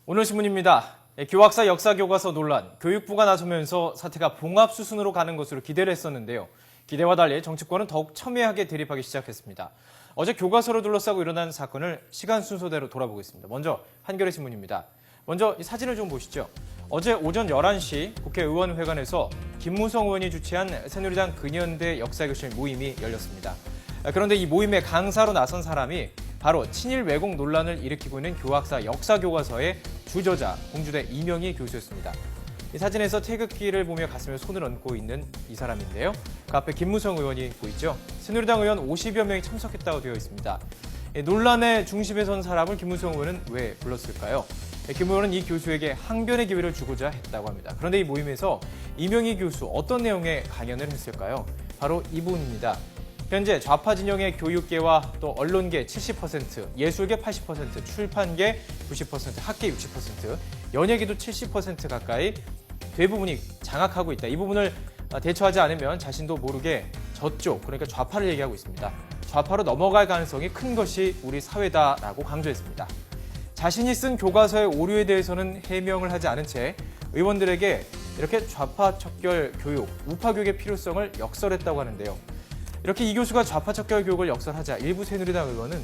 오늘 신문입니다. 교학사 역사교과서 논란, 교육부가 나서면서 사태가 봉합수순으로 가는 것으로 기대를 했었는데요. 기대와 달리 정치권은 더욱 첨예하게 대립하기 시작했습니다. 어제 교과서를 둘러싸고 일어난 사건을 시간 순서대로 돌아보겠습니다. 먼저 한겨레 신문입니다. 먼저 이 사진을 좀 보시죠. 어제 오전 11시 국회의원회관에서 김무성 의원이 주최한 새누리당 근현대 역사교실 모임이 열렸습니다. 그런데 이 모임에 강사로 나선 사람이 바로 친일 왜곡 논란을 일으키고 있는 교학사 역사교과서의 주저자 공주대 이명희 교수였습니다. 이 사진에서 태극기를 보며 가슴에 손을 얹고 있는 이 사람인데요. 그 앞에 김무성 의원이 보이죠? 새누리당 의원 50여 명이 참석했다고 되어 있습니다. 논란의 중심에 선 사람을 김무성 의원은 왜 불렀을까요? 김 의원은 이 교수에게 항변의 기회를 주고자 했다고 합니다. 그런데 이 모임에서 이명희 교수 어떤 내용의 강연을 했을까요? 바로 이 부분입니다. 현재 좌파 진영의 교육계와 또 언론계 70%, 예술계 80%, 출판계 90%, 학계 60%, 연예계도 70% 가까이 대부분이 장악하고 있다. 이 부분을 대처하지 않으면 자신도 모르게 저쪽, 그러니까 좌파를 얘기하고 있습니다. 좌파로 넘어갈 가능성이 큰 것이 우리 사회다라고 강조했습니다. 자신이 쓴 교과서의 오류에 대해서는 해명을 하지 않은 채 의원들에게 이렇게 좌파 척결 교육, 우파 교육의 필요성을 역설했다고 하는데요. 이렇게 이 교수가 좌파 척결 교육을 역설하자 일부 새누리당 의원은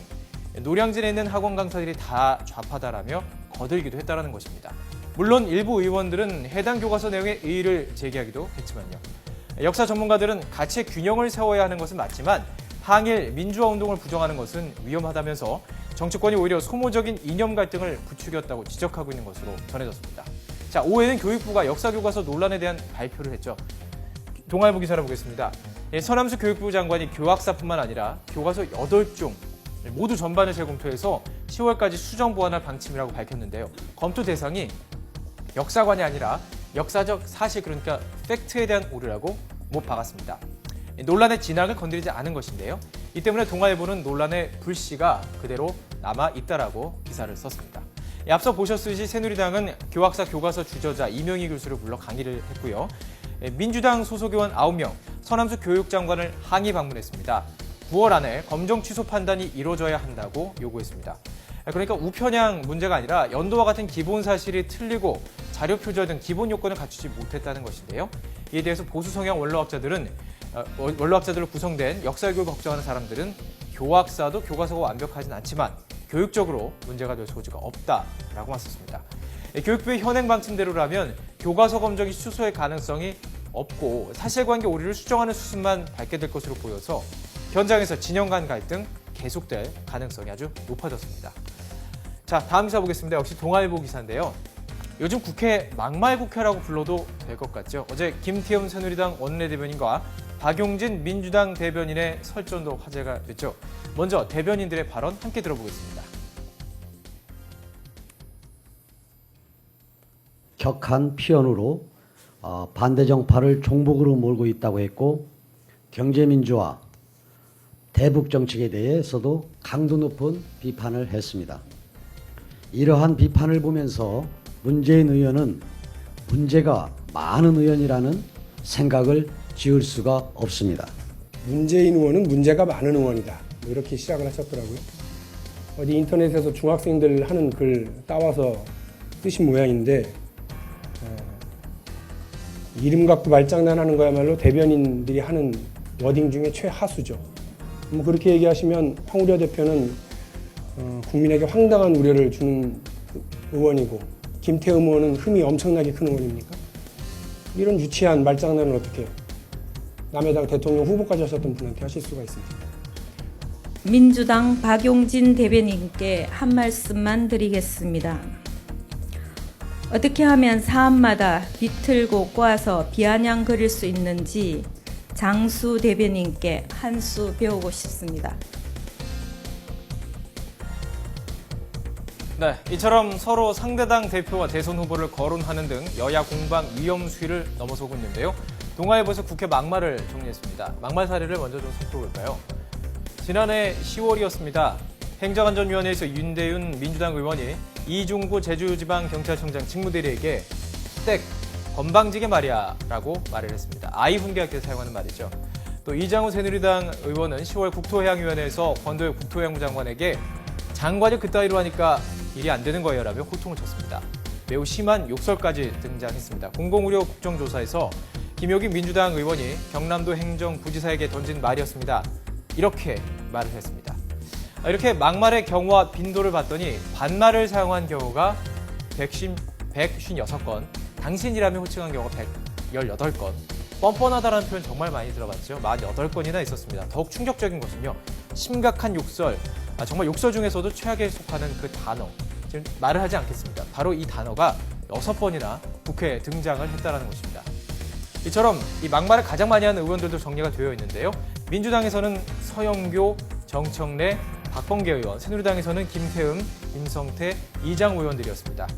노량진에 있는 학원 강사들이 다 좌파다라며 거들기도 했다는 것입니다. 물론 일부 의원들은 해당 교과서 내용에 의의를 제기하기도 했지만요. 역사 전문가들은 가치의 균형을 세워야 하는 것은 맞지만 항일 민주화 운동을 부정하는 것은 위험하다면서 정치권이 오히려 소모적인 이념 갈등을 부추겼다고 지적하고 있는 것으로 전해졌습니다. 자, 오후에는 교육부가 역사교과서 논란에 대한 발표를 했죠. 동아일보 기사를 보겠습니다. 서남수 교육부 장관이 교학사뿐만 아니라 교과서 8종 모두 전반을 재검토해서 10월까지 수정 보완할 방침이라고 밝혔는데요. 검토 대상이 역사관이 아니라 역사적 사실, 그러니까 팩트에 대한 오류라고 못 박았습니다. 논란의 진앙을 건드리지 않은 것인데요. 이 때문에 동아일보는 논란의 불씨가 그대로 남아있다라고 기사를 썼습니다. 앞서 보셨듯이 새누리당은 교학사 교과서 주저자 이명희 교수를 불러 강의를 했고요. 민주당 소속 의원 9명, 서남수 교육장관을 항의 방문했습니다. 9월 안에 검정 취소 판단이 이루어져야 한다고 요구했습니다. 그러니까 우편향 문제가 아니라 연도와 같은 기본 사실이 틀리고 자료 표절 등 기본 요건을 갖추지 못했다는 것인데요. 이에 대해서 보수 성향 원로학자들로 구성된 역사교육을 걱정하는 사람들은 교학사도 교과서가 완벽하진 않지만 교육적으로 문제가 될 소지가 없다라고 맞섰습니다. 교육부의 현행 방침대로라면 교과서 검정이 취소의 가능성이 없고 사실관계 오류를 수정하는 수순만 밟게 될 것으로 보여서 현장에서 진영 간 갈등 계속될 가능성이 아주 높아졌습니다. 자, 다음 기사 보겠습니다. 역시 동아일보 기사인데요. 요즘 국회 막말 국회라고 불러도 될 것 같죠. 어제 김태흠 새누리당 원내대변인과 박용진 민주당 대변인의 설전도 화제가 됐죠. 먼저 대변인들의 발언 함께 들어보겠습니다. 격한 피언으로 반대 정파를 종북으로 몰고 있다고 했고 경제민주화, 대북 정책에 대해서도 강도 높은 비판을 했습니다. 이러한 비판을 보면서 문재인 의원은 문제가 많은 의원이라는 생각을 지을 수가 없습니다. 문재인 의원은 문제가 많은 의원이다. 이렇게 시작을 하셨더라고요. 어디 인터넷에서 중학생들 하는 글 따와서 쓰신 모양인데 이름 갖고 말장난하는 거야말로 대변인들이 하는 워딩 중에 최하수죠. 뭐 그렇게 얘기하시면 황우려 대표는 국민에게 황당한 우려를 주는 의원이고 김태흠 의원은 흠이 엄청나게 큰 의원입니까? 이런 유치한 말장난을 어떻게 남에다가 대통령 후보까지 하셨던 분한테 하실 수가 있습니까? 민주당 박용진 대변인께 한 말씀만 드리겠습니다. 어떻게 하면 사안마다 비틀고 꼬아서 비아냥 그릴 수 있는지 장수 대변인께 한 수 배우고 싶습니다. 네, 이처럼 서로 상대당 대표와 대선 후보를 거론하는 등 여야 공방 위험 수위를 넘어서고 있는데요. 동아일보에서 국회 막말을 정리했습니다. 막말 사례를 먼저 좀 살펴볼까요? 지난해 10월이었습니다. 행정안전위원회에서 윤대윤 민주당 의원이 이중구 제주지방경찰청장 직무대리에게 땡, 건방지게 말이야 라고 말을 했습니다. 아이 훈계할 때 사용하는 말이죠. 또 이장우 새누리당 의원은 10월 국토해양위원회에서 권도열 국토해양부 장관에게 장관이 그따위로 하니까 일이 안 되는 거예요 라며 호통을 쳤습니다. 매우 심한 욕설까지 등장했습니다. 공공의료 국정조사에서 김효긴 민주당 의원이 경남도 행정부지사에게 던진 말이었습니다. 이렇게 말을 했습니다. 이렇게 막말의 경우와 빈도를 봤더니 반말을 사용한 경우가 156건, 당신이라며 호칭한 경우가 118건, 뻔뻔하다라는 표현 정말 많이 들어봤죠. 48건이나 있었습니다. 더욱 충격적인 것은요, 심각한 욕설, 정말 욕설 중에서도 최악에 속하는 그 단어, 지금 말을 하지 않겠습니다. 바로 이 단어가 6번이나 국회에 등장을 했다는 것입니다. 이처럼 이 막말을 가장 많이 하는 의원들도 정리가 되어 있는데요. 민주당에서는 서영교, 정청래, 박범계 의원, 새누리당에서는 김태흠, 임성태, 이장 의원들이었습니다.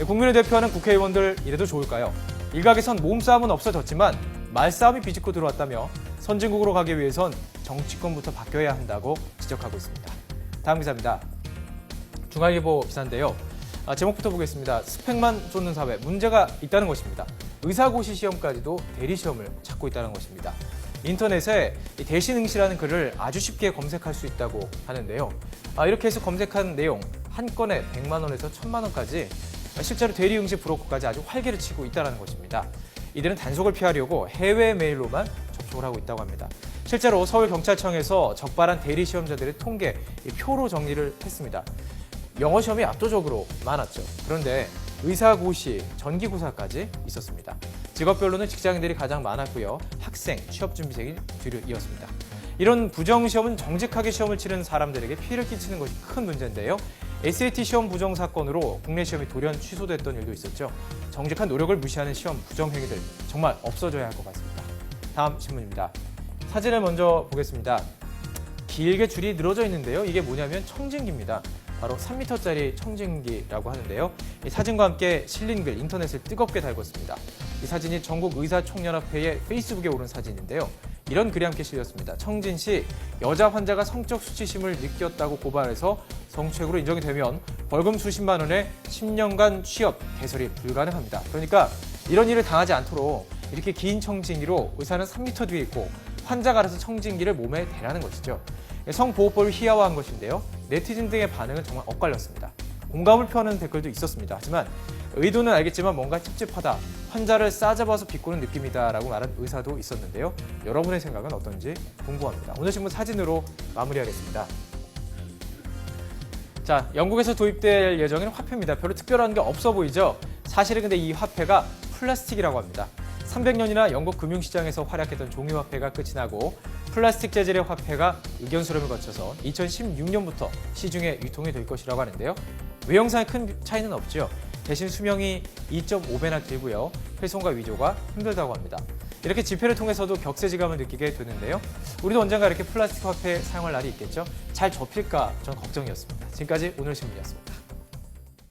국민을 대표하는 국회의원들 이래도 좋을까요? 일각에선 몸싸움은 없어졌지만 말싸움이 비집고 들어왔다며 선진국으로 가기 위해선 정치권부터 바뀌어야 한다고 지적하고 있습니다. 다음 기사입니다. 중앙일보 기사인데요. 제목부터 보겠습니다. 스펙만 쏟는 사회, 문제가 있다는 것입니다. 의사고시 시험까지도 대리시험을 찾고 있다는 것입니다. 인터넷에 대신응시라는 글을 아주 쉽게 검색할 수 있다고 하는데요. 이렇게 해서 검색한 내용 한 건에 100만 원에서 1000만 원까지 실제로 대리응시 브로커까지 아주 활개를 치고 있다는 것입니다. 이들은 단속을 피하려고 해외 메일로만 접촉을 하고 있다고 합니다. 실제로 서울경찰청에서 적발한 대리시험자들의 통계 표로 정리를 했습니다. 영어 시험이 압도적으로 많았죠. 그런데 의사고시, 전기고사까지 있었습니다. 직업별로는 직장인들이 가장 많았고요. 학생, 취업준비생이 뒤를 이었습니다. 이런 부정시험은 정직하게 시험을 치른 사람들에게 피해를 끼치는 것이 큰 문제인데요. SAT 시험 부정 사건으로 국내 시험이 돌연 취소됐던 일도 있었죠. 정직한 노력을 무시하는 시험 부정 행위들 정말 없어져야 할 것 같습니다. 다음 신문입니다. 사진을 먼저 보겠습니다. 길게 줄이 늘어져 있는데요. 이게 뭐냐면 청진기입니다. 바로 3m짜리 청진기라고 하는데요. 이 사진과 함께 실린 글 인터넷을 뜨겁게 달궜습니다. 이 사진이 전국의사총연합회의 페이스북에 오른 사진인데요. 이런 글이 함께 실렸습니다. 청진 시 여자 환자가 성적 수치심을 느꼈다고 고발해서 성추행으로 인정이 되면 벌금 수십만 원에 10년간 취업, 개설이 불가능합니다. 그러니까 이런 일을 당하지 않도록 이렇게 긴 청진기로 의사는 3m 뒤에 있고 환자가 알아서 청진기를 몸에 대라는 것이죠. 성보호법을 희화화한 것인데요. 네티즌 등의 반응은 정말 엇갈렸습니다. 공감을 표하는 댓글도 있었습니다. 하지만 의도는 알겠지만 뭔가 찝찝하다, 환자를 싸잡아서 비꼬는 느낌이다라고 말한 의사도 있었는데요. 여러분의 생각은 어떤지 궁금합니다. 오늘 신문 사진으로 마무리하겠습니다. 자, 영국에서 도입될 예정인 화폐입니다. 별로 특별한 게 없어 보이죠? 사실은 근데 이 화폐가 플라스틱이라고 합니다. 300년이나 영국 금융시장에서 활약했던 종이화폐가 끝이 나고 플라스틱 재질의 화폐가 의견 수렴을 거쳐서 2016년부터 시중에 유통이 될 것이라고 하는데요. 외형상에 큰 차이는 없죠. 대신 수명이 2.5배나 길고요. 훼손과 위조가 힘들다고 합니다. 이렇게 지폐를 통해서도 격세지감을 느끼게 되는데요. 우리도 언젠가 이렇게 플라스틱 화폐 사용할 날이 있겠죠. 잘 접힐까 전 걱정이었습니다. 지금까지 오늘 신문이었습니다.